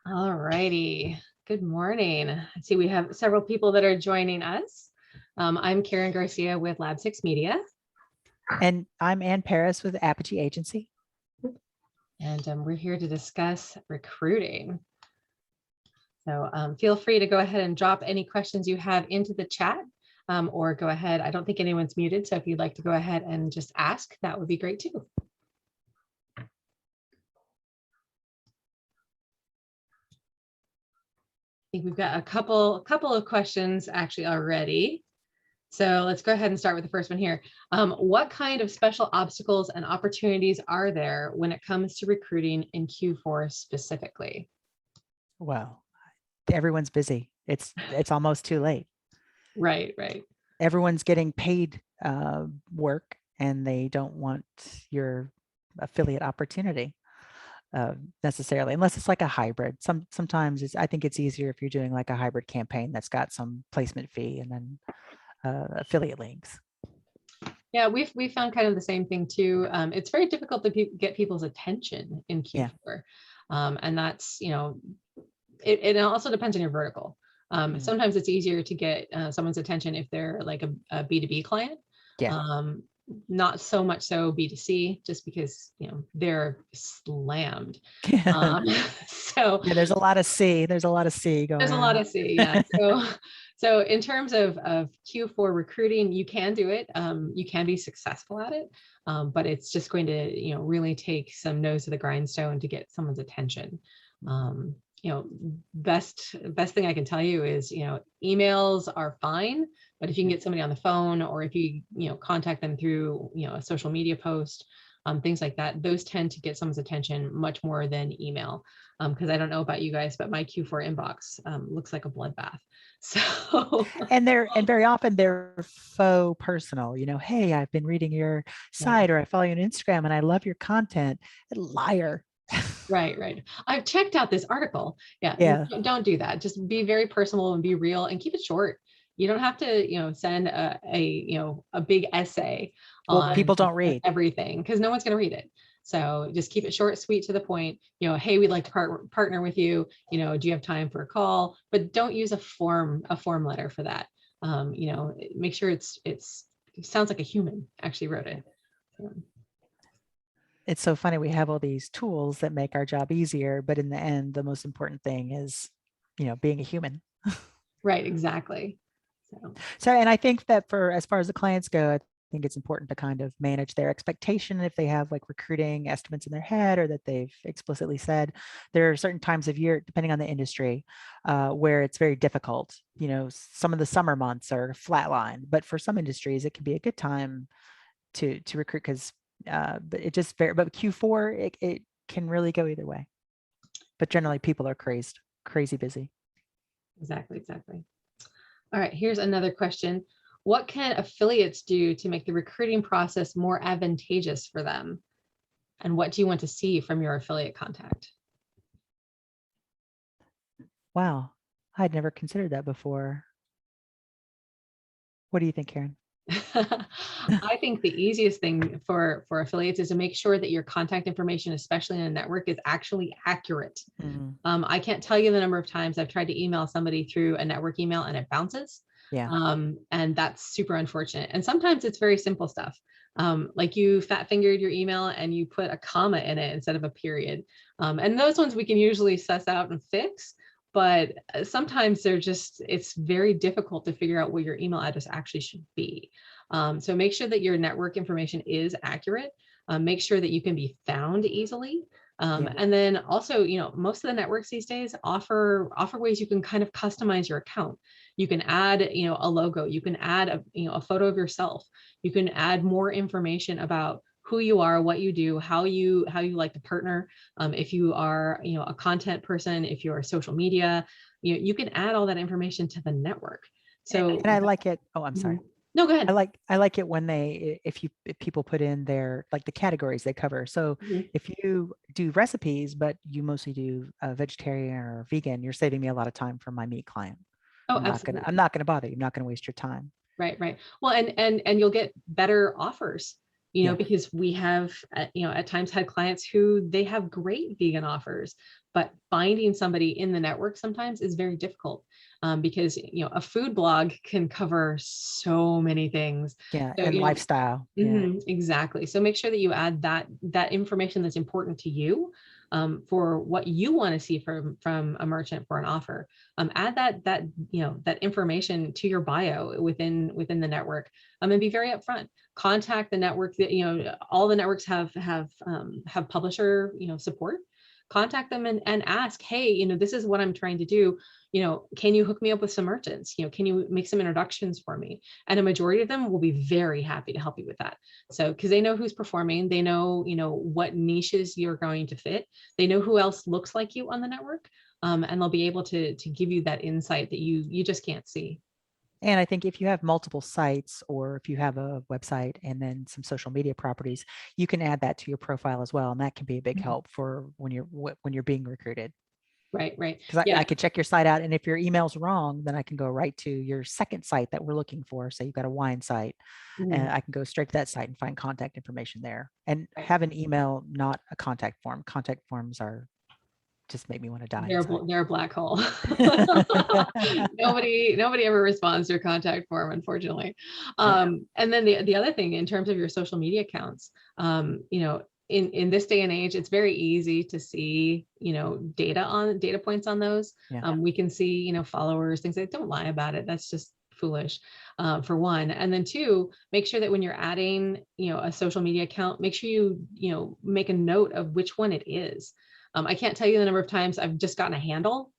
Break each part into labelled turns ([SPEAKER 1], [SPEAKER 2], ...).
[SPEAKER 1] All righty. Good morning. I see we have several people that are joining us. I'm Karen Garcia with Lab 6 Media,
[SPEAKER 2] And I'm Ann Parris with Apogee Agency.
[SPEAKER 1] and we're here to discuss recruiting. So feel free to go ahead and drop any questions you have into the chat, or go ahead. I don't think anyone's muted, so if you'd like to go ahead and just ask, that would be great too. I think we've got a couple of questions actually already. So let's go ahead and start with the first one here. What kind of special obstacles and opportunities are there when it comes to recruiting in Q4 specifically?
[SPEAKER 2] Well, everyone's busy. It's almost too late.
[SPEAKER 1] Right.
[SPEAKER 2] Everyone's getting paid work, and they don't want your affiliate opportunity necessarily, unless it's like a hybrid. Sometimes I think it's easier if you're doing like a hybrid campaign that's got some placement fee and then affiliate links.
[SPEAKER 1] Yeah, we've found kind of the same thing too. It's very difficult to get people's attention in Q4, and that's it also depends on your vertical. Sometimes it's easier to get someone's attention if they're like a B2B client. Not so much so B2C, just because they're slammed. So
[SPEAKER 2] yeah, there's a lot of C. There's a lot of C going on.
[SPEAKER 1] There's a lot of C, yeah. So in terms of Q4 recruiting, you can do it. You can be successful at it, but it's just going to really take some nose to the grindstone to get someone's attention. Best thing I can tell you is emails are fine, but if you can get somebody on the phone, or if you contact them through a social media post, things like that, those tend to get someone's attention much more than email. Because I don't know about you guys, but my Q4 inbox looks like a bloodbath. So
[SPEAKER 2] and very often they're faux personal. Hey, I've been reading your site, or I follow you on Instagram and I love your content. Liar.
[SPEAKER 1] Right. I've checked out this article. Yeah. Don't do that. Just be very personal and be real and keep it short. You don't have to, send a big essay on
[SPEAKER 2] people don't read
[SPEAKER 1] everything, because no one's going to read it. So just keep it short, sweet, to the point. Hey, we'd like to partner with you. Do you have time for a call? But don't use a form letter for that. Make sure it sounds like a human actually wrote it.
[SPEAKER 2] It's so funny. We have all these tools that make our job easier, but in the end, the most important thing is, being a human.
[SPEAKER 1] Right, exactly.
[SPEAKER 2] And I think that as far as the clients go, I think it's important to kind of manage their expectation. If they have like recruiting estimates in their head, or that they've explicitly said, there are certain times of year, depending on the industry, where it's very difficult. Some of the summer months are flatline, but for some industries, it can be a good time to recruit, because but Q4, it can really go either way. But generally people are crazy busy.
[SPEAKER 1] Exactly. All right, here's another question. What can affiliates do to make the recruiting process more advantageous for them? And what do you want to see from your affiliate contact?
[SPEAKER 2] Wow, I'd never considered that before. What do you think, Karen?
[SPEAKER 1] I think the easiest thing for affiliates is to make sure that your contact information, especially in a network, is actually accurate. I can't tell you the number of times I've tried to email somebody through a network email and it bounces. And that's super unfortunate. And sometimes it's very simple stuff. Like you fat fingered your email and you put a comma in it instead of a period. And those ones we can usually suss out and fix. But sometimes it's very difficult to figure out what your email address actually should be. So make sure that your network information is accurate. Make sure that you can be found easily. And then also, most of the networks these days offer ways you can kind of customize your account. You can add, a logo. You can add a photo of yourself. You can add more information about who you are, what you do, how you like to partner. If you are, a content person, if you're social media, you can add all that information to the network. So,
[SPEAKER 2] and I like it. Oh, I'm sorry.
[SPEAKER 1] No, go ahead.
[SPEAKER 2] I like it when if people put in their, like, the categories they cover. So if you do recipes, but you mostly do vegetarian or vegan, you're saving me a lot of time for my meat client.
[SPEAKER 1] Oh,
[SPEAKER 2] I'm not gonna bother you. I'm not gonna waste your time.
[SPEAKER 1] Right. Well, and you'll get better offers. you know, because we have, at times had clients who they have great vegan offers, but finding somebody in the network sometimes is very difficult, because, a food blog can cover so many things.
[SPEAKER 2] Yeah.
[SPEAKER 1] So,
[SPEAKER 2] And lifestyle. Yeah.
[SPEAKER 1] exactly. So make sure that you add that information that's important to you, for what you want to see from a merchant for an offer. Add that information to your bio within the network, and be very upfront. Contact the network that, all the networks have publisher, support. Contact them and ask, hey, this is what I'm trying to do. Can you hook me up with some merchants? Can you make some introductions for me? And a majority of them will be very happy to help you with that. So, because they know who's performing, they know, what niches you're going to fit. They know who else looks like you on the network. And they'll be able to give you that insight that you just can't see.
[SPEAKER 2] And I think if you have multiple sites, or if you have a website and then some social media properties, you can add that to your profile as well. And that can be a big help for when you're being recruited.
[SPEAKER 1] Right.
[SPEAKER 2] Because
[SPEAKER 1] Yeah.
[SPEAKER 2] I could check your site out, and if your email's wrong, then I can go right to your second site that we're looking for. Say you've got a wine site, and I can go straight to that site and find contact information there. And have an email, not a contact form. Contact forms are just make me want to die.
[SPEAKER 1] They're a black hole. Nobody ever responds to a contact form, unfortunately. And then the other thing, in terms of your social media accounts, in this day and age, it's very easy to see, data points on those. We can see, followers, things like, don't lie about it. That's just foolish, for one. And then two, make sure that when you're adding, a social media account, make sure you make a note of which one it is. I can't tell you the number of times I've just gotten a handle,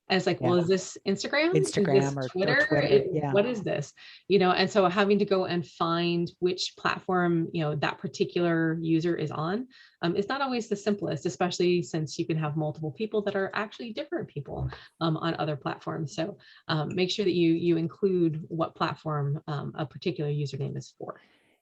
[SPEAKER 1] and it's like, well, is this Instagram? Is this
[SPEAKER 2] or
[SPEAKER 1] Twitter? What is this? And so having to go and find which platform, that particular user is on, is not always the simplest, especially since you can have multiple people that are actually different people, on other platforms. So make sure that you include what platform, a particular username is for.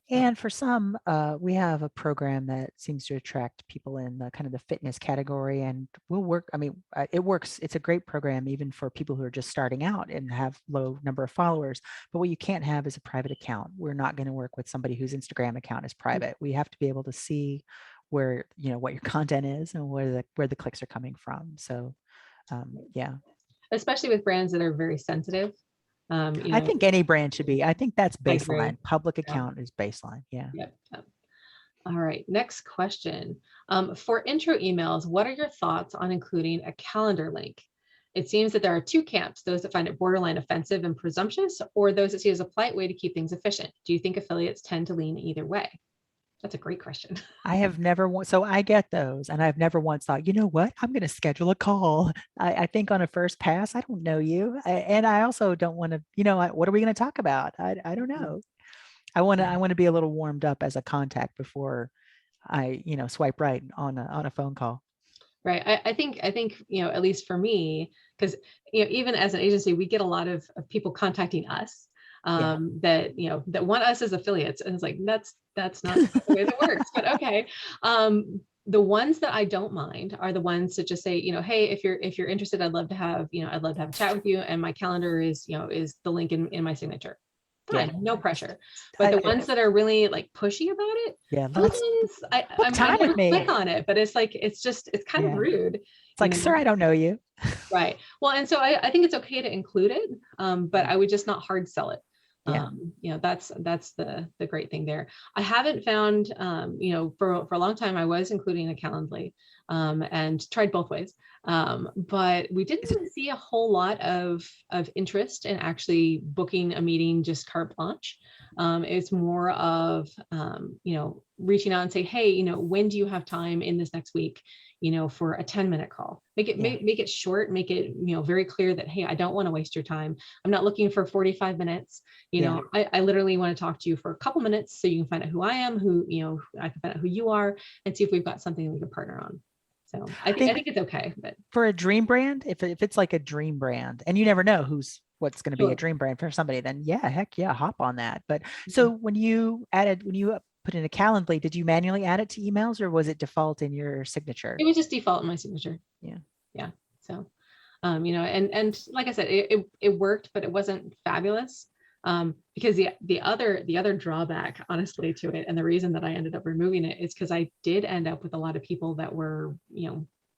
[SPEAKER 2] And for some, we have a program that seems to attract people in the kind of the fitness category, and will work. I mean, it works. It's a great program even for people who are just starting out and have low number of followers. But what you can't have is a private account. We're not going to work with somebody whose Instagram account is private. We have to be able to see where, what your content is and where the clicks are coming from. So, yeah.
[SPEAKER 1] Especially with brands that are very sensitive.
[SPEAKER 2] I think any brand should be. I think that's baseline. Public
[SPEAKER 1] Yeah.
[SPEAKER 2] account is baseline. Yeah.
[SPEAKER 1] Yep. All right. Next question. For intro emails, what are your thoughts on including a calendar link? It seems that there are two camps: those that find it borderline offensive and presumptuous, or those that see it as a polite way to keep things efficient. Do you think affiliates tend to lean either way? That's a great question.
[SPEAKER 2] I have never, so I get those, and I've never once thought, you know what, I'm going to schedule a call. I think on a first pass, I don't know you. And I also don't want to, what are we going to talk about? I don't know. I want to be a little warmed up as a contact before I, swipe right on a phone call.
[SPEAKER 1] Right. I think, at least for me, because, even as an agency, we get a lot of people contacting us, that, that want us as affiliates. And it's like, that's not the way that works, but okay. The ones that I don't mind are the ones that just say, hey, if you're interested, I'd love to have a chat with you. And my calendar is the link in my signature. Fine, no pressure. But the ones that are really like pushy about it, those ones, I'm going to click on it, but it's like, it's kind of rude.
[SPEAKER 2] It's like, sir, I don't know you.
[SPEAKER 1] Right. Well, and so I think it's okay to include it, but I would just not hard sell it. That's the great thing there. I haven't found, for a long time, I was including a Calendly, and tried both ways. But we didn't really see a whole lot of interest in actually booking a meeting just carte blanche. It's more of, reaching out and say, hey, when do you have time in this next week, for a 10-minute call? Make it short, make it, very clear that, hey, I don't want to waste your time. I'm not looking for 45 minutes. I literally want to talk to you for a couple minutes so you can find out who I am, I can find out who you are, and see if we've got something we can partner on. So I think it's okay. But
[SPEAKER 2] for a dream brand, if it's like a dream brand, and you never know what's going to be a dream brand for somebody, then heck yeah, hop on that. But so when you put in a Calendly, did you manually add it to emails, or was it default in your signature?
[SPEAKER 1] It was just default in my signature. Yeah. So, and like I said, it worked, but it wasn't fabulous. Because the other drawback, honestly, to it, and the reason that I ended up removing it is because I did end up with a lot of people that were,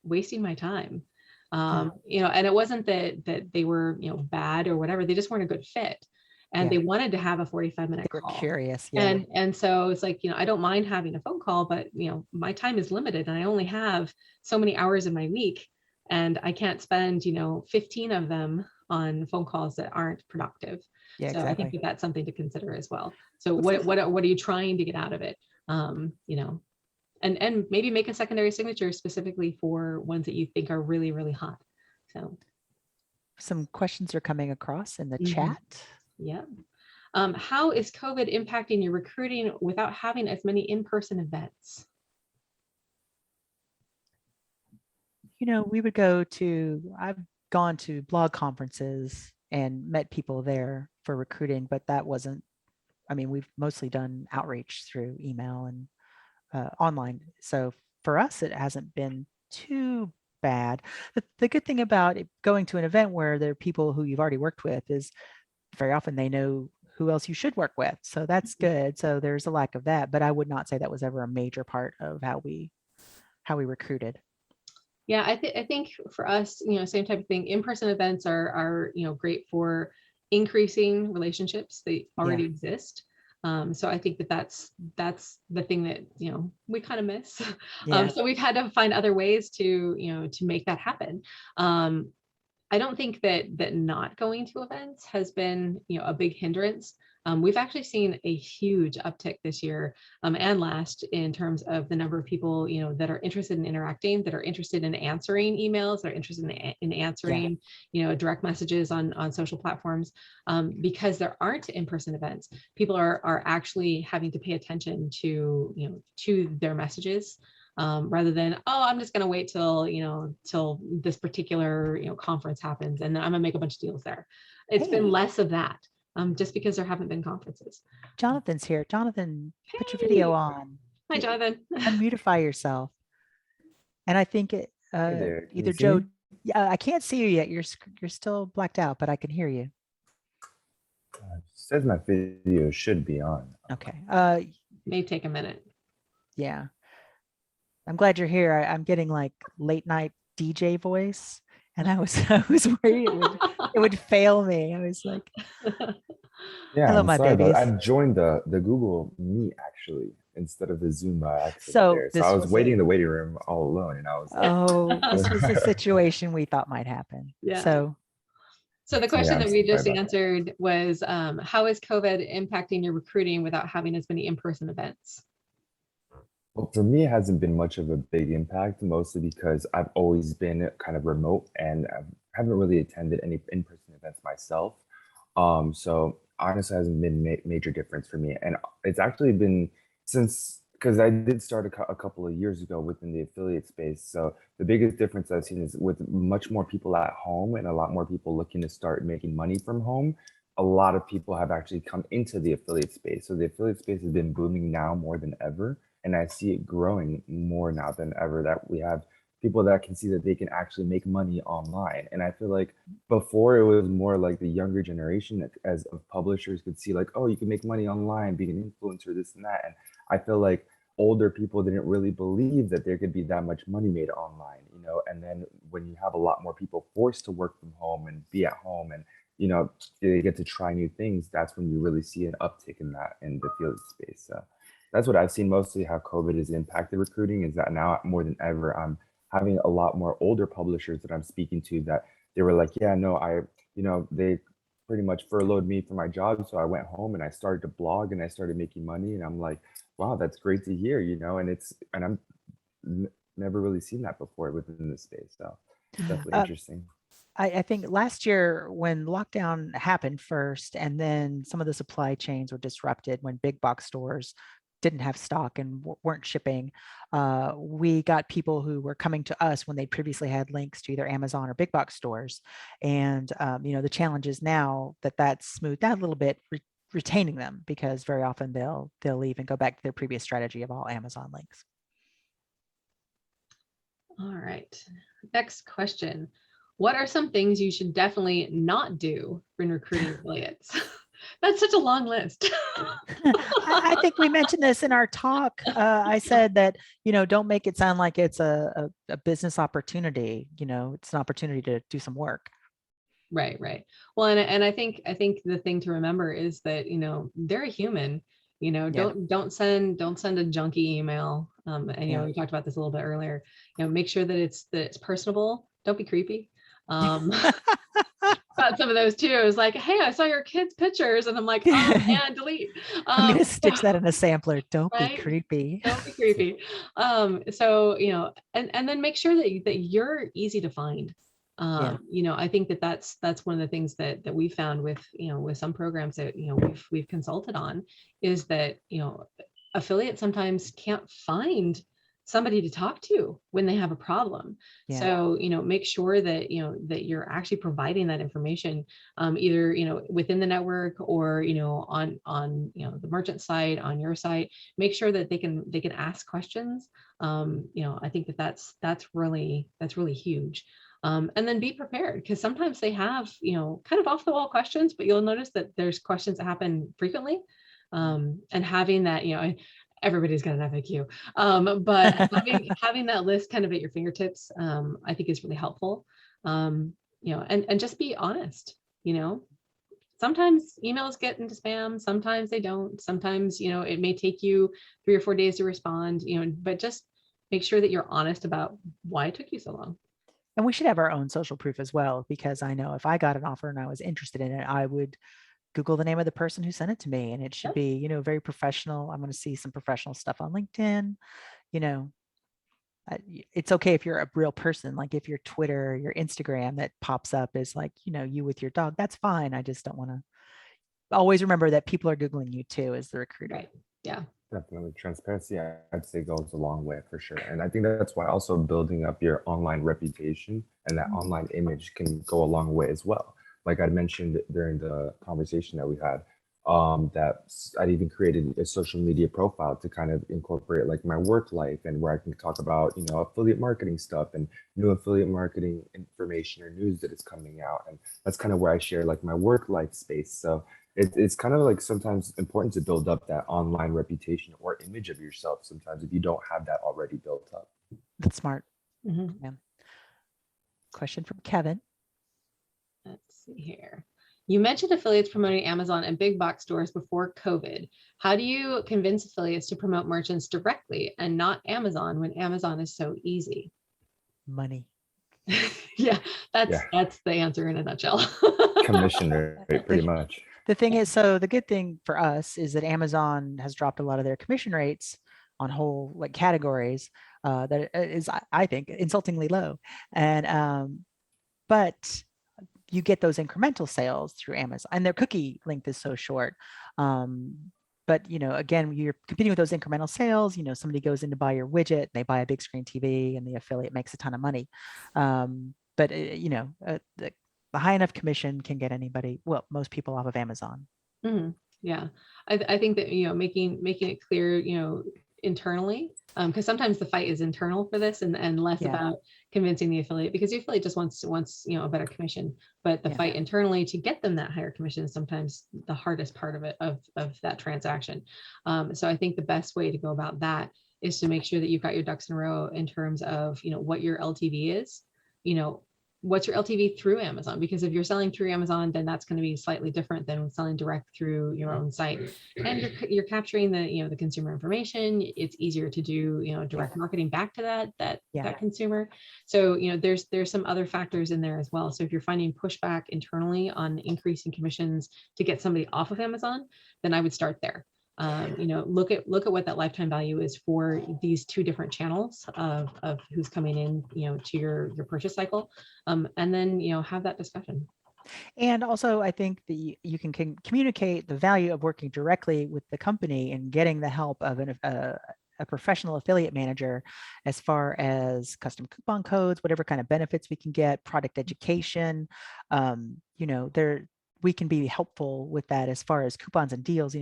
[SPEAKER 1] wasting my time. And it wasn't that they were, bad or whatever. They just weren't a good fit. And they wanted to have a 45-minute
[SPEAKER 2] They were
[SPEAKER 1] call.
[SPEAKER 2] curious. Yeah.
[SPEAKER 1] And so it's like, I don't mind having a phone call, but my time is limited and I only have so many hours in my week, and I can't spend, 15 of them on phone calls that aren't productive.
[SPEAKER 2] Yeah,
[SPEAKER 1] So I think
[SPEAKER 2] exactly.
[SPEAKER 1] that's something to consider as well. So what are you trying to get out of it? And maybe make a secondary signature specifically for ones that you think are really, really hot. So
[SPEAKER 2] Some questions are coming across in the
[SPEAKER 1] Mhm.
[SPEAKER 2] chat.
[SPEAKER 1] Yeah. How is COVID impacting your recruiting without having as many in-person events?
[SPEAKER 2] I've gone to blog conferences and met people there for recruiting, but we've mostly done outreach through email and online. So for us, it hasn't been too bad. The good thing about going to an event where there are people who you've already worked with is very often they know who else you should work with. So that's good. So there's a lack of that, but I would not say that was ever a major part of how we recruited.
[SPEAKER 1] Yeah, I think for us, same type of thing. In-person events are great for increasing relationships that already exist. So I think that's the thing that we kind of miss.
[SPEAKER 2] Yeah.
[SPEAKER 1] So we've had to find other ways to make that happen. I don't think that not going to events has been a big hindrance. We've actually seen a huge uptick this year and last in terms of the number of people that are interested in interacting, that are interested in answering emails, that are interested in answering direct messages on social platforms, because there aren't in-person events. People are actually having to pay attention to their messages. Rather than, I'm just going to wait till this particular, conference happens and then I'm gonna make a bunch of deals there. It's been less of that, just because there haven't been conferences.
[SPEAKER 2] Jonathan's here. Jonathan, put your video on.
[SPEAKER 1] Hi, Jonathan.
[SPEAKER 2] Unmutify yourself. And I think
[SPEAKER 3] Hey there. Can
[SPEAKER 2] either
[SPEAKER 3] you see
[SPEAKER 2] Joe,
[SPEAKER 3] me?
[SPEAKER 2] yeah, I can't see you yet. You're still blacked out, but I can hear you.
[SPEAKER 3] It says my video should be on.
[SPEAKER 2] Okay.
[SPEAKER 1] May take a minute.
[SPEAKER 2] Yeah. I'm glad you're here. I'm getting like late night DJ voice, and I was worried it would fail me. I was like,
[SPEAKER 3] Yeah,
[SPEAKER 2] hello,
[SPEAKER 3] I'm
[SPEAKER 2] my
[SPEAKER 3] sorry
[SPEAKER 2] babies.
[SPEAKER 3] about it. I joined the Google Meet actually instead of the Zoom by accident
[SPEAKER 2] So
[SPEAKER 3] there. So
[SPEAKER 2] this
[SPEAKER 3] I was
[SPEAKER 2] was
[SPEAKER 3] waiting in the waiting room all alone, and I was.
[SPEAKER 2] this was a situation we thought might happen.
[SPEAKER 1] Yeah.
[SPEAKER 2] So
[SPEAKER 1] the question
[SPEAKER 3] I'm
[SPEAKER 1] that we
[SPEAKER 3] sorry
[SPEAKER 1] just
[SPEAKER 3] about that.
[SPEAKER 1] answered was, how is COVID impacting your recruiting without having as many in-person events?
[SPEAKER 3] Well, for me, it hasn't been much of a big impact, mostly because I've always been kind of remote and I haven't really attended any in-person events myself. So honestly, it hasn't been major difference for me. And it's actually been since, because I did start a couple of years ago within the affiliate space. So the biggest difference I've seen is with much more people at home and a lot more people looking to start making money from home. A lot of people have actually come into the affiliate space. So the affiliate space has been booming now more than ever. And I see it growing more now than ever, that we have people that can see that they can actually make money online. And I feel like before it was more like the younger generation as of publishers could see like, oh, you can make money online, being an influencer, this and that. And I feel like older people didn't really believe that there could be that much money made online, and then when you have a lot more people forced to work from home and be at home and they get to try new things, that's when you really see an uptick in that in the field space. So that's what I've seen mostly how COVID has impacted recruiting, is that now more than ever, I'm having a lot more older publishers that I'm speaking to that they were like, yeah, no, they pretty much furloughed me from my job. So I went home and I started to blog and I started making money. And I'm like, wow, that's great to hear, and I'm never really seen that before within this space. So it's definitely interesting.
[SPEAKER 2] I think last year when lockdown happened first, and then some of the supply chains were disrupted when big box stores didn't have stock and weren't shipping, we got people who were coming to us when they previously had links to either Amazon or big box stores. And the challenge is now that that's smoothed out a little bit, retaining them, because very often they'll leave and go back to their previous strategy of all Amazon links.
[SPEAKER 1] All right. Next question. What are some things you should definitely not do when recruiting affiliates? That's such a long list.
[SPEAKER 2] I think we mentioned this in our talk. I said that, don't make it sound like it's a business opportunity. It's an opportunity to do some work.
[SPEAKER 1] Right. Well, and I think the thing to remember is that, they're a human. Don't send a junky email. And we talked about this a little bit earlier. Make sure that it's personable. Don't be creepy. Got some of those too. It was like, hey, I saw your kids' pictures, and I'm like, and delete.
[SPEAKER 2] I'm gonna stitch that in a sampler. Don't
[SPEAKER 1] right?
[SPEAKER 2] be creepy.
[SPEAKER 1] Don't be creepy. So and then make sure that you're easy to find. I think that's one of the things that we found with with some programs that we've consulted on, is that affiliates sometimes can't find somebody to talk to when they have a problem. So make sure that that you're actually providing that information, either within the network, or on the merchant site, on your site. Make sure that they can ask questions. I think that's really huge. And then be prepared, because sometimes they have kind of off the wall questions, but you'll notice that there's questions that happen frequently. And having that, everybody's got an FAQ, but having that list kind of at your fingertips, I think is really helpful. And just be honest. Sometimes emails get into spam, sometimes they don't. Sometimes it may take you 3 or 4 days to respond. But just make sure that you're honest about why it took you so long.
[SPEAKER 2] And we should have our own social proof as well, because I know if I got an offer and I was interested in it, I would Google the name of the person who sent it to me, and it should be, very professional. I'm going to see some professional stuff on LinkedIn. It's okay if you're a real person, like if your Twitter, your Instagram that pops up is like, you with your dog, that's fine. I just don't want to. Always remember that people are Googling you too as the recruiter.
[SPEAKER 1] Right. Yeah.
[SPEAKER 3] Definitely. Transparency, I'd say, goes a long way for sure. And I think that's why also building up your online reputation and that online image can go a long way as well. Like I mentioned during the conversation that we had, that I'd even created a social media profile to kind of incorporate like my work life, and where I can talk about, affiliate marketing stuff and new affiliate marketing information or news that is coming out. And that's kind of where I share like my work life space. So it's kind of like sometimes important to build up that online reputation or image of yourself sometimes if you don't have that already built up.
[SPEAKER 2] That's smart. Yeah. Question from Kevin.
[SPEAKER 1] Let's see here. You mentioned affiliates promoting Amazon and big box stores before COVID. How do you convince affiliates to promote merchants directly and not Amazon when Amazon is so easy?
[SPEAKER 2] Money.
[SPEAKER 1] That's the answer in a nutshell.
[SPEAKER 3] Commission rate, pretty much.
[SPEAKER 2] The thing is, so the good thing for us is that Amazon has dropped a lot of their commission rates on whole like categories that is, I think, insultingly low. And but you get those incremental sales through Amazon, and their cookie length is so short. But again, you're competing with those incremental sales. Somebody goes in to buy your widget, they buy a big screen TV, and the affiliate makes a ton of money. But the high enough commission can get anybody, well, most people off of Amazon.
[SPEAKER 1] Yeah, I think that making it clear, internally, because sometimes the fight is internal for this, and less about convincing the affiliate, because the affiliate just wants a better commission. But the fight internally to get them that higher commission is sometimes the hardest part of it, of that transaction. So I think the best way to go about that is to make sure that you've got your ducks in a row in terms of what your LTV is. What's your LTV through Amazon? Because if you're selling through Amazon, then that's going to be slightly different than selling direct through your own site. And you're capturing the consumer information. It's easier to do direct marketing back to that consumer. So there's some other factors in there as well. So if you're finding pushback internally on increasing commissions to get somebody off of Amazon, then I would start there. Look at what that lifetime value is for these two different channels of who's coming in, to your purchase cycle, and then have that discussion.
[SPEAKER 2] And also, I think that you can communicate the value of working directly with the company and getting the help of a professional affiliate manager, as far as custom coupon codes, whatever kind of benefits we can get, product education. We can be helpful with that as far as coupons and deals.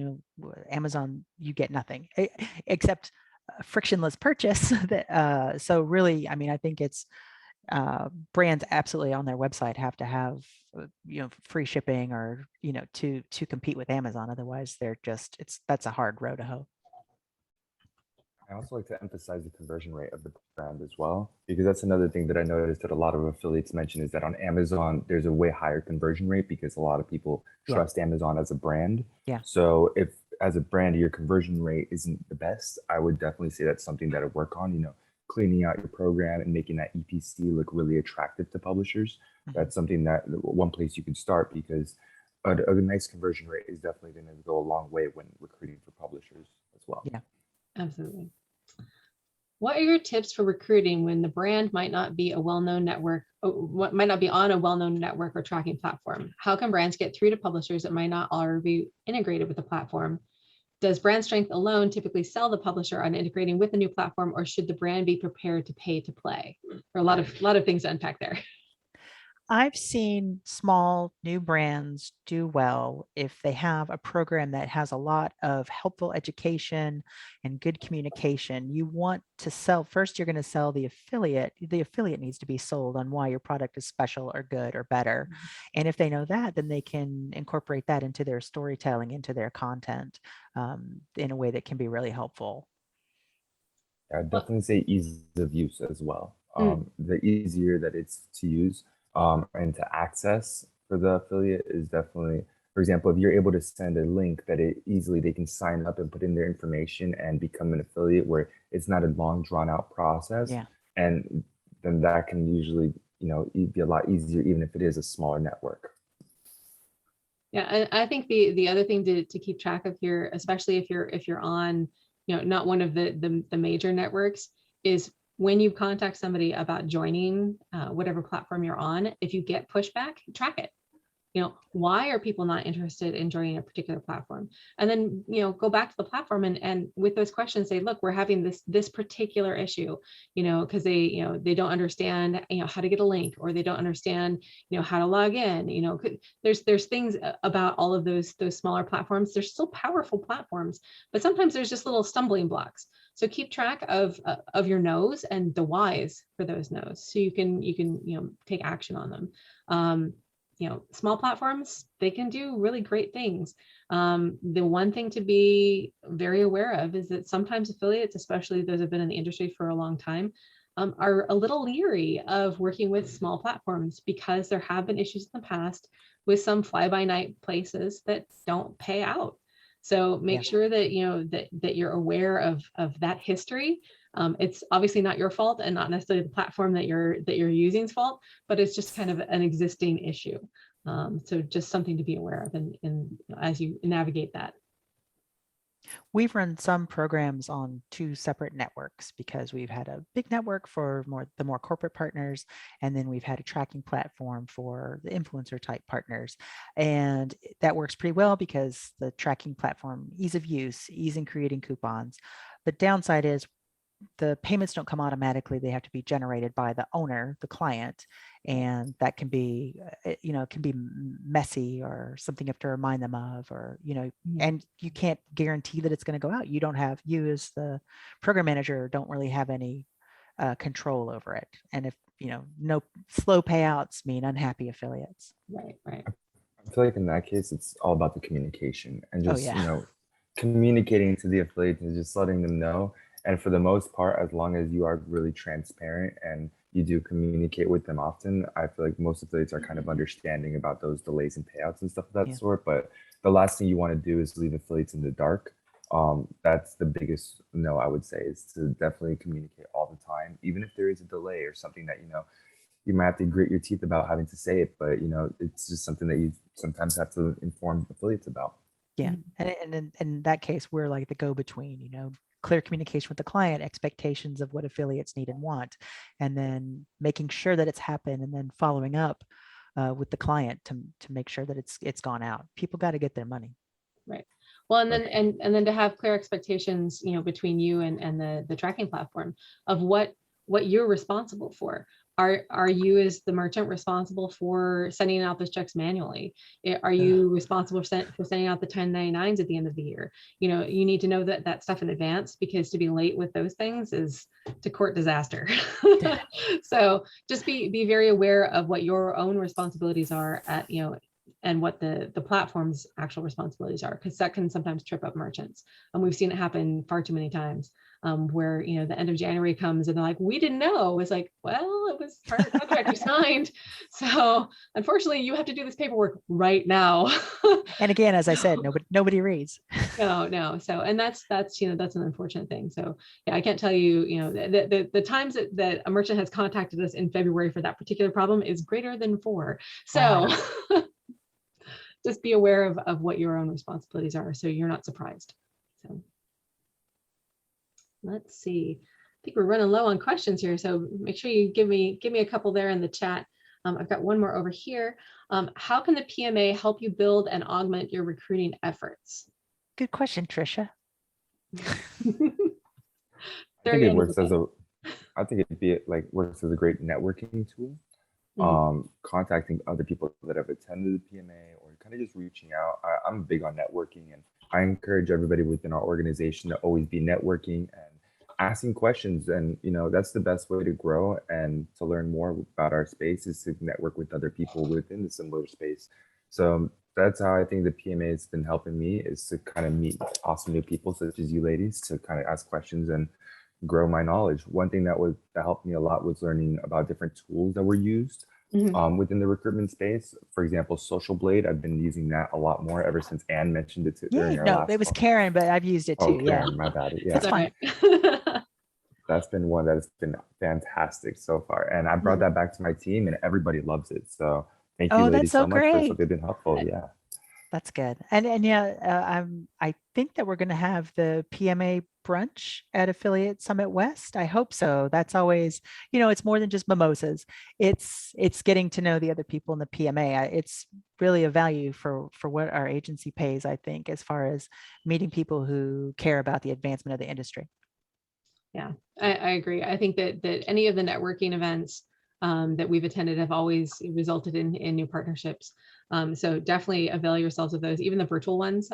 [SPEAKER 2] Amazon, you get nothing except frictionless purchase. So really, I think it's brands absolutely on their website have to have free shipping or to compete with Amazon. Otherwise, that's a hard row to hoe.
[SPEAKER 3] I also like to emphasize the conversion rate of the brand as well, because that's another thing that I noticed that a lot of affiliates mention is that on Amazon, there's a way higher conversion rate because a lot of people trust Amazon as a brand.
[SPEAKER 2] Yeah.
[SPEAKER 3] So if as a brand, your conversion rate isn't the best, I would definitely say that's something that I work on, cleaning out your program and making that EPC look really attractive to publishers.
[SPEAKER 2] Mm-hmm.
[SPEAKER 3] That's something that one place you can start, because a nice conversion rate is definitely going to go a long way when recruiting for publishers as well.
[SPEAKER 2] Yeah.
[SPEAKER 1] Absolutely. What are your tips for recruiting when the brand might not be a well-known network, what might not be on a well-known network or tracking platform? How can brands get through to publishers that might not already be integrated with the platform? Does brand strength alone typically sell the publisher on integrating with a new platform, or should the brand be prepared to pay to play? There are a lot of things to unpack there.
[SPEAKER 2] I've seen small new brands do well if they have a program that has a lot of helpful education and good communication. You want to sell, first you're going to sell the affiliate. The affiliate needs to be sold on why your product is special or good or better. And if they know that, then they can incorporate that into their storytelling, into their content in a way that can be really helpful.
[SPEAKER 3] I'd definitely say ease of use as well. The easier that it's to use and to access for the affiliate is definitely, for example, if you're able to send a link that they can sign up and put in their information and become an affiliate, where it's not a long drawn out process.
[SPEAKER 2] Yeah.
[SPEAKER 3] And then that can usually, be a lot easier, even if it is a smaller network.
[SPEAKER 1] Yeah, and I think the other thing to keep track of here, especially if you're on, not one of the major networks, is when you contact somebody about joining whatever platform you're on, if you get pushback, track it. Why are people not interested in joining a particular platform? And then, go back to the platform and with those questions say, look, we're having this particular issue, because they don't understand, how to get a link, or they don't understand, how to log in, there's things about all of those smaller platforms. They're still powerful platforms, but sometimes there's just little stumbling blocks. So keep track of your no's and the whys for those no's, so you can take action on them. Small platforms, they can do really great things. The one thing to be very aware of is that sometimes affiliates, especially those who have been in the industry for a long time, are a little leery of working with small platforms, because there have been issues in the past with some fly-by-night places that don't pay out. So make sure that that you're aware of that history. It's obviously not your fault, and not necessarily the platform that you're using's fault, but it's just kind of an existing issue. So just something to be aware of in as you navigate that.
[SPEAKER 2] We've run some programs on 2 separate networks, because we've had a big network for the more corporate partners, and then we've had a tracking platform for the influencer type partners. And that works pretty well because the tracking platform, ease of use, ease in creating coupons. The downside is the payments don't come automatically. They have to be generated by the owner, the client, and that can be, it can be messy, or something you have to remind them of, or, and you can't guarantee that it's going to go out. You as the program manager don't really have any control over it. And if, no slow payouts mean unhappy affiliates.
[SPEAKER 1] Right.
[SPEAKER 3] I feel like in that case, it's all about the communication and just,
[SPEAKER 2] Oh, yeah.
[SPEAKER 3] Communicating to the affiliates and just letting them know. And for the most part, as long as you are really transparent and you do communicate with them often, I feel like most affiliates are kind of understanding about those delays and payouts and stuff of that sort. But the last thing you want to do is leave affiliates in the dark. That's the biggest no, I would say, is to definitely communicate all the time, even if there is a delay or something that, you might have to grit your teeth about having to say it, but it's just something that you sometimes have to inform affiliates about.
[SPEAKER 2] Yeah. And in that case, we're like the go-between, clear communication with the client, expectations of what affiliates need and want, and then making sure that it's happened, and then following up with the client to make sure that it's gone out. People got to get their money.
[SPEAKER 1] Right. Well, and then and then to have clear expectations, between you and the tracking platform of what what you're responsible for. Are you as the merchant responsible for sending out those checks manually? Are you responsible for sending out the 1099s at the end of the year? You know, you need to know that stuff in advance, because to be late with those things is to court disaster. So just be very aware of what your own responsibilities are at, you know, and what the platform's actual responsibilities are, because that can sometimes trip up merchants. And we've seen it happen far too many times, where, you know, the end of January comes and they're like, we didn't know. It's like, well, it was part of the contract you signed. So unfortunately, you have to do this paperwork right now.
[SPEAKER 2] And again, as I said, nobody reads.
[SPEAKER 1] No. So, and that's, you know, that's an unfortunate thing. So yeah, I can't tell you, you know, the times that a merchant has contacted us in February for that particular problem is greater than 4. So wow. Just be aware of what your own responsibilities are, so you're not surprised. So let's see. I think we're running low on questions here, so make sure you give me a couple there in the chat. I've got one more over here. How can the PMA help you build and augment your recruiting efforts?
[SPEAKER 2] Good question, Tricia.
[SPEAKER 3] I think it works as works as a great networking tool. Contacting other people that have attended the PMA, or kind of just reaching out. I'm big on networking, and I encourage everybody within our organization to always be networking and asking questions. And, you know, that's the best way to grow and to learn more about our space, is to network with other people within the similar space. So that's how I think the PMA has been helping me, is to kind of meet awesome new people such as you ladies, to kind of ask questions and grow my knowledge. One thing that helped me a lot was learning about different tools that were used within the recruitment space. For example, Social Blade, I've been using that a lot more ever since Anne mentioned it during our last
[SPEAKER 2] it was
[SPEAKER 3] call.
[SPEAKER 2] Karen, but I've used it too.
[SPEAKER 3] Karen, my bad. Yeah,
[SPEAKER 2] that's fine.
[SPEAKER 3] That's been one that has been fantastic so far, and I brought that back to my team, and everybody loves it. So thank you, ladies, so much for something been helpful. Yeah.
[SPEAKER 2] That's good. And yeah, I think that we're going to have the PMA brunch at Affiliate Summit West. I hope so. That's always, you know, it's more than just mimosas. It's getting to know the other people in the PMA. It's really a value for what our agency pays, I think, as far as meeting people who care about the advancement of the industry.
[SPEAKER 1] Yeah, I agree. I think that any of the networking events that we've attended have always resulted in new partnerships. So definitely avail yourselves of those, even the virtual ones.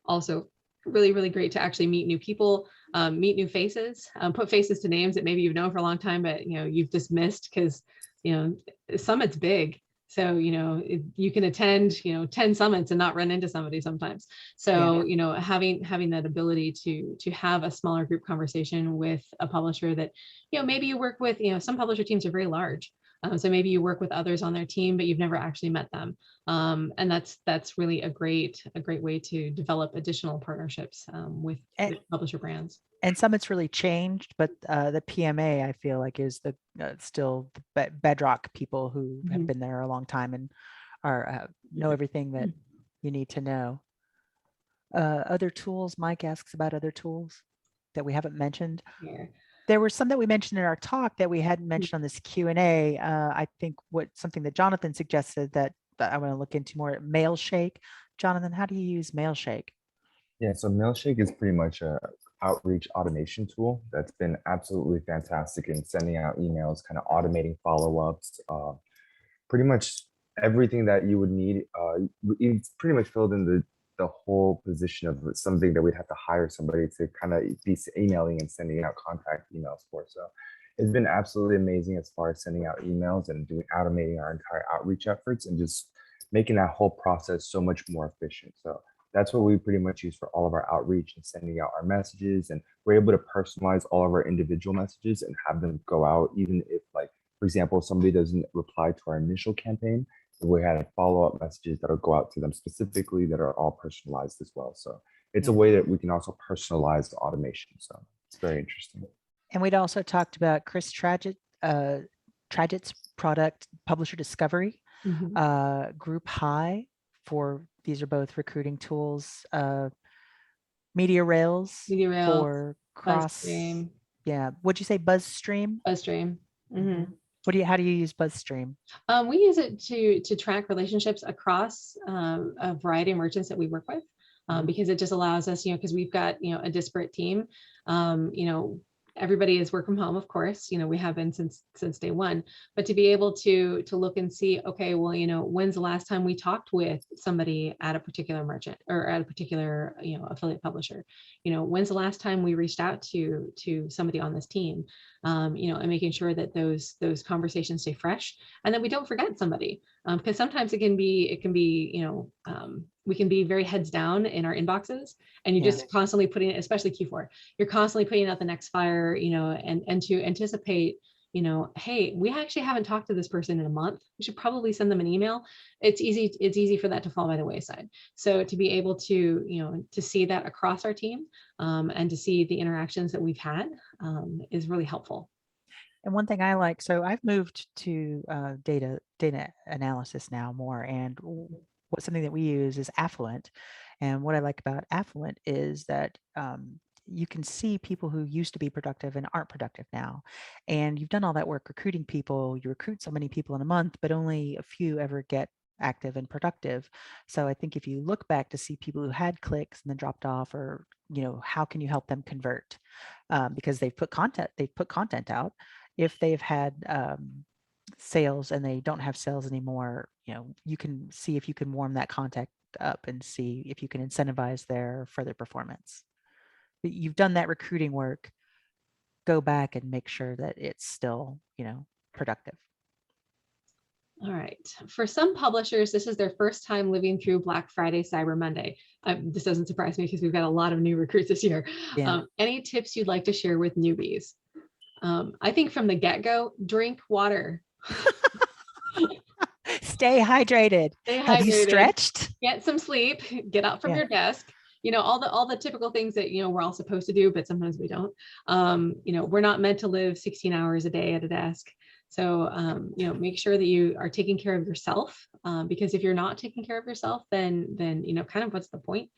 [SPEAKER 1] Also really, really great to actually meet new people, meet new faces, put faces to names that maybe you've known for a long time, but, you know, you've dismissed because, you know, Summit's big. So, you know, you can attend, you know, 10 summits and not run into somebody sometimes. So, yeah. You know, having that ability to have a smaller group conversation with a publisher that, you know, maybe you work with, you know, some publisher teams are very large. So maybe you work with others on their team, but you've never actually met them. And that's really a great way to develop additional partnerships with publisher brands.
[SPEAKER 2] And Summit's really changed, but the PMA, I feel like, is the still the bedrock people who have been there a long time and are know everything that you need to know. Other tools, Mike asks about other tools that we haven't mentioned.
[SPEAKER 1] Yeah.
[SPEAKER 2] There were some that we mentioned in our talk that we hadn't mentioned on this Q&A. I think something that Johnnathan suggested that I want to look into more, Mailshake. Johnnathan, how do you use Mailshake?
[SPEAKER 3] Yeah, so Mailshake is pretty much a outreach automation tool that's been absolutely fantastic in sending out emails, kind of automating follow-ups, pretty much everything that you would need. It's pretty much filled in the whole position of something that we'd have to hire somebody to kind of be emailing and sending out contact emails for. So it's been absolutely amazing as far as sending out emails and automating our entire outreach efforts and just making that whole process so much more efficient. So that's what we pretty much use for all of our outreach and sending out our messages. And we're able to personalize all of our individual messages and have them go out, even if, like, for example, somebody doesn't reply to our initial campaign, we had follow-up messages that'll go out to them specifically that are all personalized as well. So it's a way that we can also personalize the automation. So it's very interesting.
[SPEAKER 2] And we'd also talked about Chris Tragett's product, Publisher Discovery, Group High, for these are both recruiting tools, Media Rails for cross. BuzzStream. Yeah. What'd you say? BuzzStream?
[SPEAKER 1] BuzzStream.
[SPEAKER 2] How do you use BuzzStream?
[SPEAKER 1] We use it to track relationships across a variety of merchants that we work with, because it just allows us, you know, because we've got, you know, a disparate team, you know, everybody is work from home, of course, we have been since day one, but to be able to look and see, okay, well, when's the last time we talked with somebody at a particular merchant or at a particular, affiliate publisher, when's the last time we reached out to somebody on this team, and making sure that those conversations stay fresh and that we don't forget somebody. Because sometimes it can be, we can be very heads down in our inboxes, and you just constantly putting it, especially Q4, you're constantly putting out the next fire, and to anticipate, hey, we actually haven't talked to this person in a month. We should probably send them an email. It's easy for that to fall by the wayside. So to be able to, to see that across our team, and to see the interactions that we've had, is really helpful.
[SPEAKER 2] And one thing I like, so I've moved to data analysis now more, and what's something that we use is Affluent. And what I like about Affluent is that you can see people who used to be productive and aren't productive now. And you've done all that work recruiting people. You recruit so many people in a month, but only a few ever get active and productive. So I think if you look back to see people who had clicks and then dropped off, or how can you help them convert? Because they've put content out. If they've had sales and they don't have sales anymore, you can see if you can warm that contact up and see if you can incentivize their further performance. But you've done that recruiting work. Go back and make sure that it's still, productive.
[SPEAKER 1] All right. For some publishers, this is their first time living through Black Friday, Cyber Monday. This doesn't surprise me because we've got a lot of new recruits this year.
[SPEAKER 2] Yeah.
[SPEAKER 1] Any tips you'd like to share with newbies? I think from the get-go, drink water.
[SPEAKER 2] Stay hydrated. Have you stretched?
[SPEAKER 1] Get some sleep. Get out from your desk. All the typical things that we're all supposed to do, but sometimes we don't. We're not meant to live 16 hours a day at a desk. So make sure that you are taking care of yourself, because if you're not taking care of yourself, then kind of what's the point?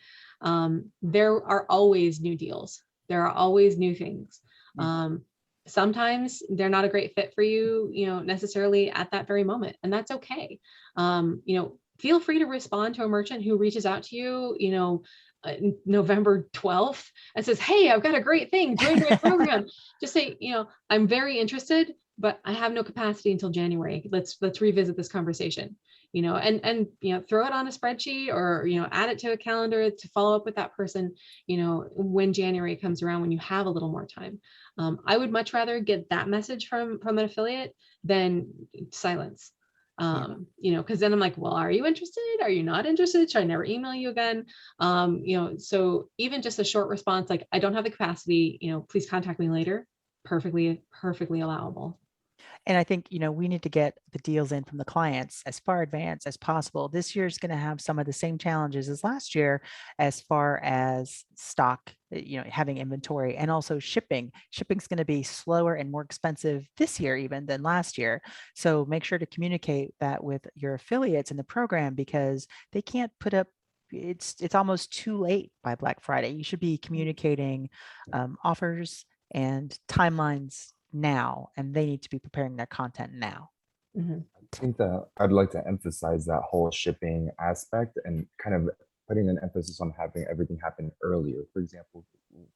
[SPEAKER 1] There are always new deals. There are always new things. Sometimes they're not a great fit for you, necessarily at that very moment, and that's okay. Feel free to respond to a merchant who reaches out to you, November 12th and says, hey, I've got a great thing, doing a great program. Just say, I'm very interested, but I have no capacity until January. Let's revisit this conversation, and throw it on a spreadsheet, or, add it to a calendar to follow up with that person, when January comes around, when you have a little more time. I would much rather get that message from an affiliate than silence. Because then I'm like, well, are you interested? Are you not interested? Should I never email you again? So even just a short response, like, I don't have the capacity, please contact me later. Perfectly allowable.
[SPEAKER 2] And I think, we need to get the deals in from the clients as far advanced as possible. This year is going to have some of the same challenges as last year, as far as stock, having inventory, and also shipping. Shipping's going to be slower and more expensive this year even than last year. So make sure to communicate that with your affiliates in the program, because they can't put up, it's almost too late by Black Friday. You should be communicating offers and timelines now, and they need to be preparing their content now.
[SPEAKER 1] Mm-hmm.
[SPEAKER 3] I think that I'd like to emphasize that whole shipping aspect, and kind of putting an emphasis on having everything happen earlier. For example,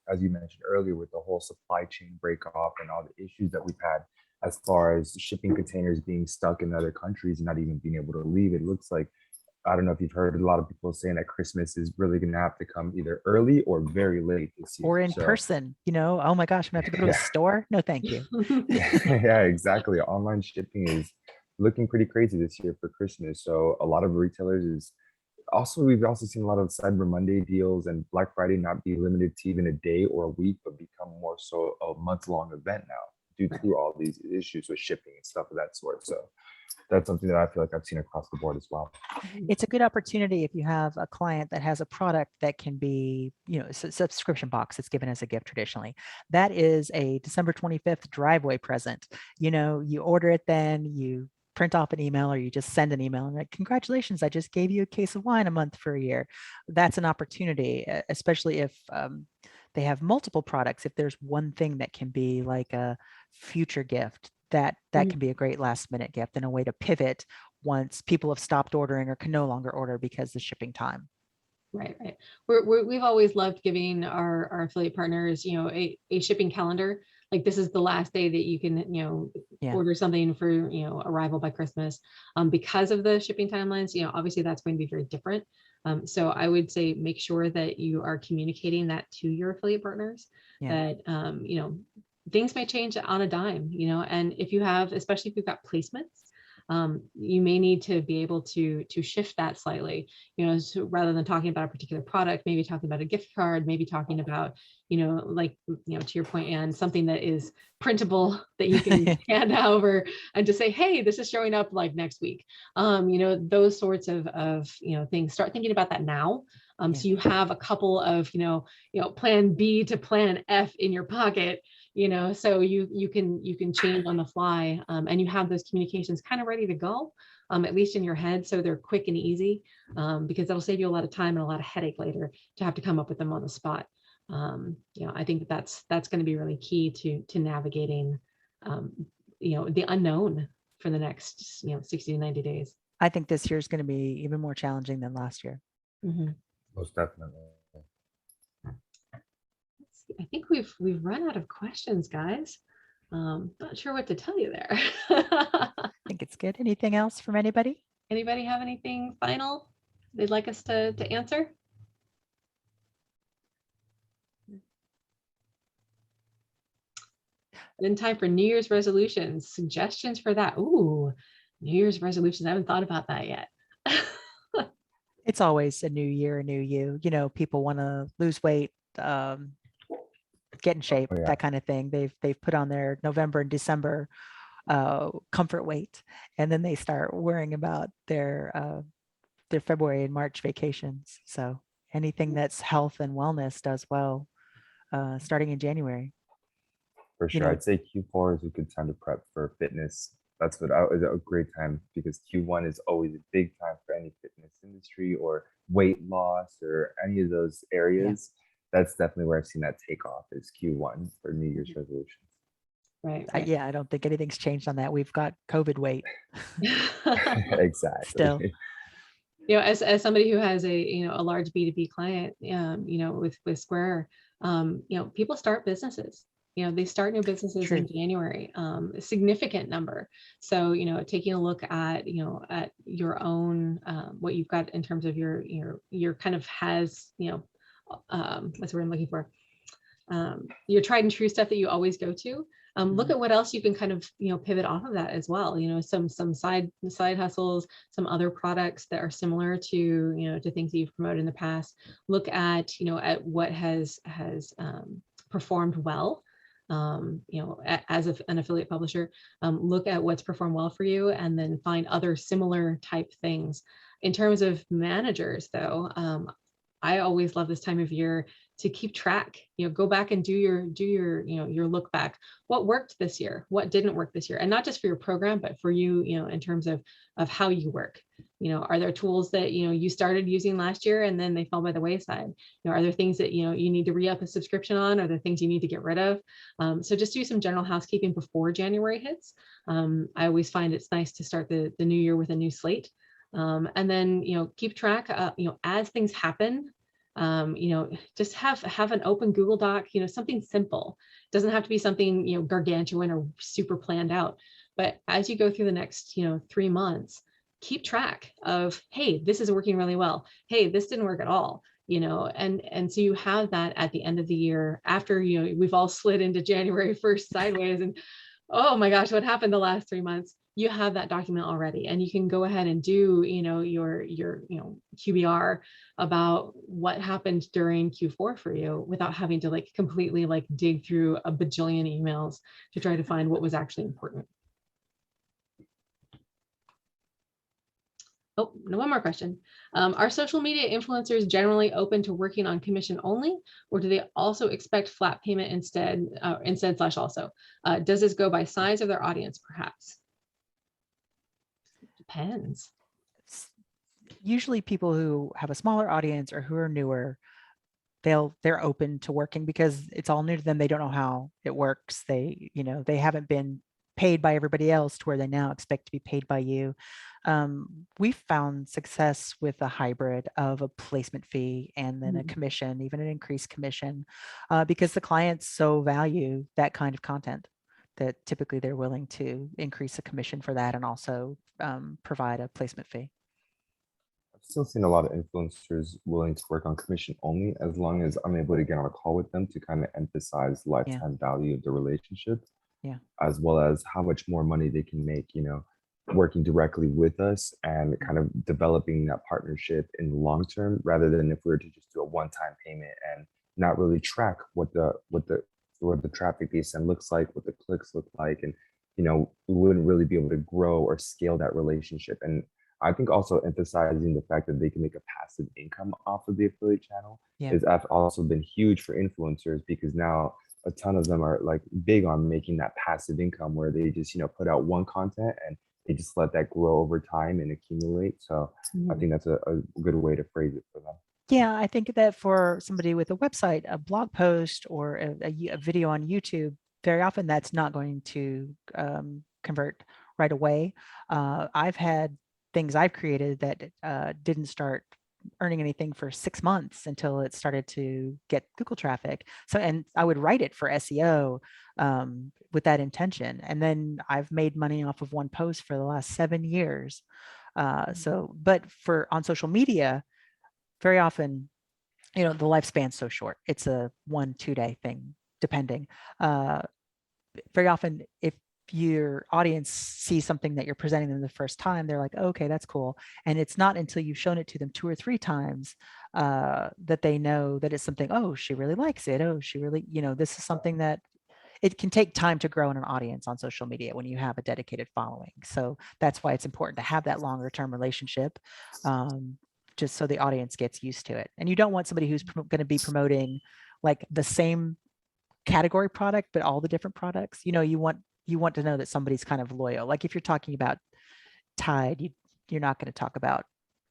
[SPEAKER 3] as you mentioned earlier, with the whole supply chain break off and all the issues that we've had as far as shipping containers being stuck in other countries and not even being able to leave, it looks like, I don't know if you've heard a lot of people saying that Christmas is really going to have to come either early or very late this year.
[SPEAKER 2] Or in person, oh my gosh, I'm going to have to go to a store. No, thank you.
[SPEAKER 3] Yeah, exactly. Online shipping is looking pretty crazy this year for Christmas. So a lot of retailers we've also seen a lot of Cyber Monday deals and Black Friday not be limited to even a day or a week, but become more so a month-long event now, due to all these issues with shipping and stuff of that sort. So that's something that I feel like I've seen across the board as well.
[SPEAKER 2] It's a good opportunity if you have a client that has a product that can be, a subscription box that's given as a gift traditionally. That is a December 25th driveway present. You order it, then you print off an email, or you just send an email and like, congratulations, I just gave you a case of wine a month for a year. That's an opportunity, especially if they have multiple products. If there's one thing that can be like a future gift, that can be a great last minute gift and a way to pivot once people have stopped ordering or can no longer order because of shipping time.
[SPEAKER 1] Right. We've always loved giving our affiliate partners, a shipping calendar. like this is the last day that you can, order something for, arrival by Christmas. Because of the shipping timelines, obviously that's going to be very different. So I would say make sure that you are communicating that to your affiliate partners, that, things may change on a dime, and if you have, especially if you've got placements, you may need to be able to shift that slightly, so rather than talking about a particular product, maybe talking about a gift card, maybe talking about, to your point, and something that is printable that you can hand over and just say, hey, this is showing up like next week. Those sorts of things. Start thinking about that now. So you have a couple of, plan B to plan F in your pocket, so you can change on the fly, and you have those communications kind of ready to go, at least in your head, so they're quick and easy, because that'll save you a lot of time and a lot of headache later to have to come up with them on the spot. I think that's going to be really key to navigating, the unknown for the next 60 to 90 days.
[SPEAKER 2] I think this year is going to be even more challenging than last year.
[SPEAKER 1] Mm-hmm.
[SPEAKER 3] Most definitely.
[SPEAKER 1] I think we've run out of questions, guys. Not sure what to tell you there.
[SPEAKER 2] I think it's good. Anything else from anybody?
[SPEAKER 1] Anybody have anything final they'd like us to answer? In time for New Year's resolutions, suggestions for that. Ooh, New Year's resolutions. I haven't thought about that yet.
[SPEAKER 2] It's always a new year, a new you. People want to lose weight, get in shape, that kind of thing. They've put on their November and December comfort weight, and then they start worrying about their February and March vacations. So anything that's health and wellness does well, starting in January.
[SPEAKER 3] For sure, I'd say Q4 is a good time to prep for fitness. That's what is a great time, because Q1 is always a big time for any fitness industry or weight loss or any of those areas. That's definitely where I've seen that take off, is Q1 for New Year's resolutions.
[SPEAKER 1] Right.
[SPEAKER 2] I don't think anything's changed on that. We've got COVID weight.
[SPEAKER 3] Exactly.
[SPEAKER 2] Still.
[SPEAKER 1] As somebody who has a large B2B client, with Square, people start businesses. They start new businesses in January, a significant number. So, taking a look at, at your own, what you've got in terms of your kind of has, what's the word I'm looking for? Your tried and true stuff that you always go to. Look at what else you can kind of, pivot off of that as well. Some side hustles, some other products that are similar to, to things that you've promoted in the past. Look at, at what has performed well. As an affiliate publisher, look at what's performed well for you, and then find other similar type things. In terms of managers, though, I always love this time of year to keep track. Go back and do your look back. What worked this year? What didn't work this year? And not just for your program, but for you, in terms of how you work. Are there tools that you started using last year and then they fell by the wayside? Are there things that you need to re-up a subscription on? Are there things you need to get rid of? So just do some general housekeeping before January hits. I always find it's nice to start the new year with a new slate. And then keep track, as things happen. Just have an open Google Doc, something simple. It doesn't have to be something, gargantuan or super planned out. But as you go through the next, 3 months, keep track of, hey, this is working really well. Hey, this didn't work at all. And so you have that at the end of the year, after, we've all slid into January 1st sideways and, oh my gosh, what happened the last 3 months? You have that document already, and you can go ahead and do, your QBR about what happened during Q4 for you without having to completely dig through a bajillion emails to try to find what was actually important. Oh, no, one more question. Are social media influencers generally open to working on commission only, or do they also expect flat payment instead / also? Does this go by size of their audience, perhaps? Depends.
[SPEAKER 2] Usually people who have a smaller audience or who are newer, they're open to working because it's all new to them. They don't know how it works. They haven't been paid by everybody else to where they now expect to be paid by you. We found success with a hybrid of a placement fee and then a commission, even an increased commission, because the clients so value that kind of content that typically they're willing to increase a commission for that and also provide a placement fee.
[SPEAKER 3] I've still seen a lot of influencers willing to work on commission only as long as I'm able to get on a call with them to kind of emphasize lifetime value of the relationship, as well as how much more money they can make, working directly with us and kind of developing that partnership in the long term, rather than if we were to just do a one-time payment and not really track what the traffic they send looks like, what the clicks look like, and we wouldn't really be able to grow or scale that relationship. And I think also emphasizing the fact that they can make a passive income off of the affiliate channel is also been huge for influencers, because now a ton of them are like big on making that passive income where they just put out one content and they just let that grow over time and accumulate. So I think that's a good way to phrase it for them.
[SPEAKER 2] Yeah, I think that for somebody with a website, a blog post, or a video on YouTube, very often that's not going to convert right away. I've had things I've created that didn't start earning anything for 6 months until it started to get Google traffic. So, and I would write it for SEO with that intention. And then I've made money off of one post for the last 7 years. But on social media, very often, the lifespan's so short. It's a 1-2 day thing, depending. Very often, if your audience sees something that you're presenting them the first time, they're like, oh, okay, that's cool. And it's not until you've shown it to them 2 or 3 times that they know that it's something, oh, she really likes it. Oh, she really, this is something that it can take time to grow in an audience on social media when you have a dedicated following. So that's why it's important to have that longer term relationship, just so the audience gets used to it. And you don't want somebody who's going to be promoting like the same category product, but all the different products. You want to know that somebody's kind of loyal. Like if you're talking about Tide, you're not going to talk about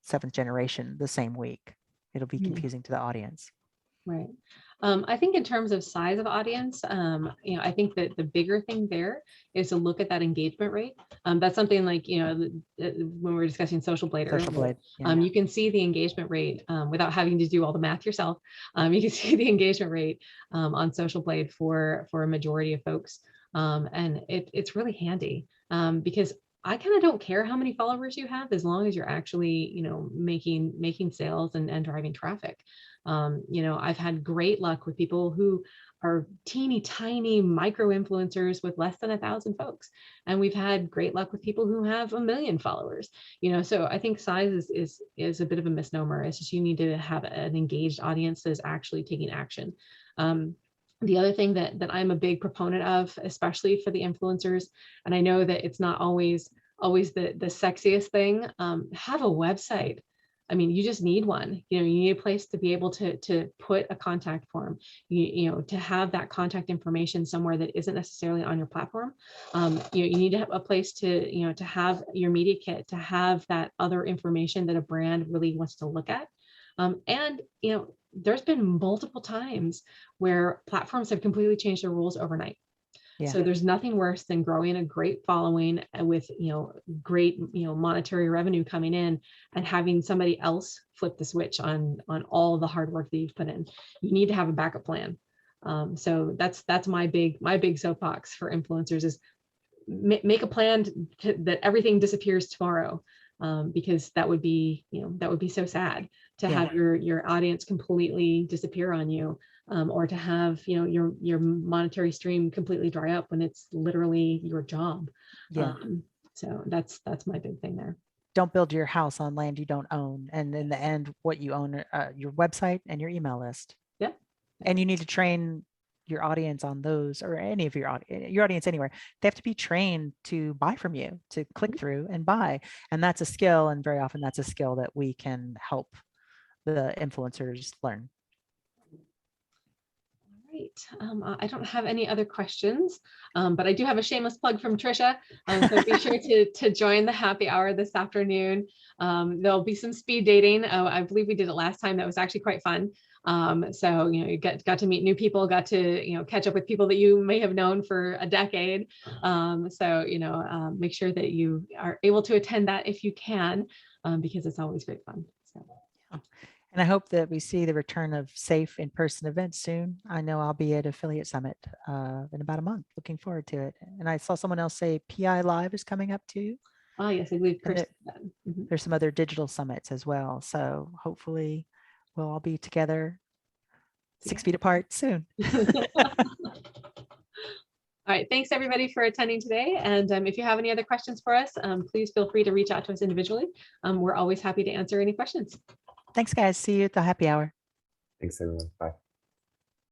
[SPEAKER 2] 7th generation the same week. It'll be confusing to the audience.
[SPEAKER 1] Right. I think in terms of size of audience, I think that the bigger thing there is to look at that engagement rate. That's something like, when we were discussing Social Blade earlier, you can see the engagement rate without having to do all the math yourself. You can see the engagement rate on Social Blade for a majority of folks. And it's really handy because I kind of don't care how many followers you have, as long as you're actually, making sales and driving traffic. I've had great luck with people who are teeny tiny micro influencers with less than 1,000 folks. And we've had great luck with people who have 1 million followers, so I think size is a bit of a misnomer. It's just, you need to have an engaged audience that is actually taking action. The other thing that I'm a big proponent of, especially for the influencers, and I know that it's not always the sexiest thing, have a website. I mean, you just need one. You need a place to be able to put a contact form, to have that contact information somewhere that isn't necessarily on your platform. You need to have a place to have your media kit, to have that other information that a brand really wants to look at. And there's been multiple times where platforms have completely changed their rules overnight. Yeah. So there's nothing worse than growing a great following with, great, monetary revenue coming in, and having somebody else flip the switch on all the hard work that you've put in. You need to have a backup plan. So that's my big soapbox for influencers is make a plan that everything disappears tomorrow. Because that would be so sad to have your audience completely disappear on you, or to have your monetary stream completely dry up when it's literally your job. So that's my big thing there.
[SPEAKER 2] Don't build your house on land you don't own, and in the end, what you own are your website and your email list.
[SPEAKER 1] Yeah,
[SPEAKER 2] and you need to train your audience on those, or any of your audience anywhere. They have to be trained to buy from you, to click through and buy. And that's a skill. And very often that's a skill that we can help the influencers learn.
[SPEAKER 1] All right. I don't have any other questions, but I do have a shameless plug from Trisha. So be sure to join the happy hour this afternoon. There'll be some speed dating. I believe we did it last time. That was actually quite fun. So, you got to meet new people, got to, catch up with people that you may have known for a decade. So, make sure that you are able to attend that if you can, because it's always great fun. So.
[SPEAKER 2] Yeah. And I hope that we see the return of safe in-person events soon. I know I'll be at Affiliate Summit in about a month. Looking forward to it. And I saw someone else say PI Live is coming up too.
[SPEAKER 1] Oh, yes, I believe
[SPEAKER 2] And there's some other digital summits as well. So hopefully we'll all be together 6 feet apart soon.
[SPEAKER 1] All right. Thanks everybody for attending today. And if you have any other questions for us, please feel free to reach out to us individually. We're always happy to answer any questions.
[SPEAKER 2] Thanks, guys. See you at the happy hour.
[SPEAKER 3] Thanks, everyone. Bye.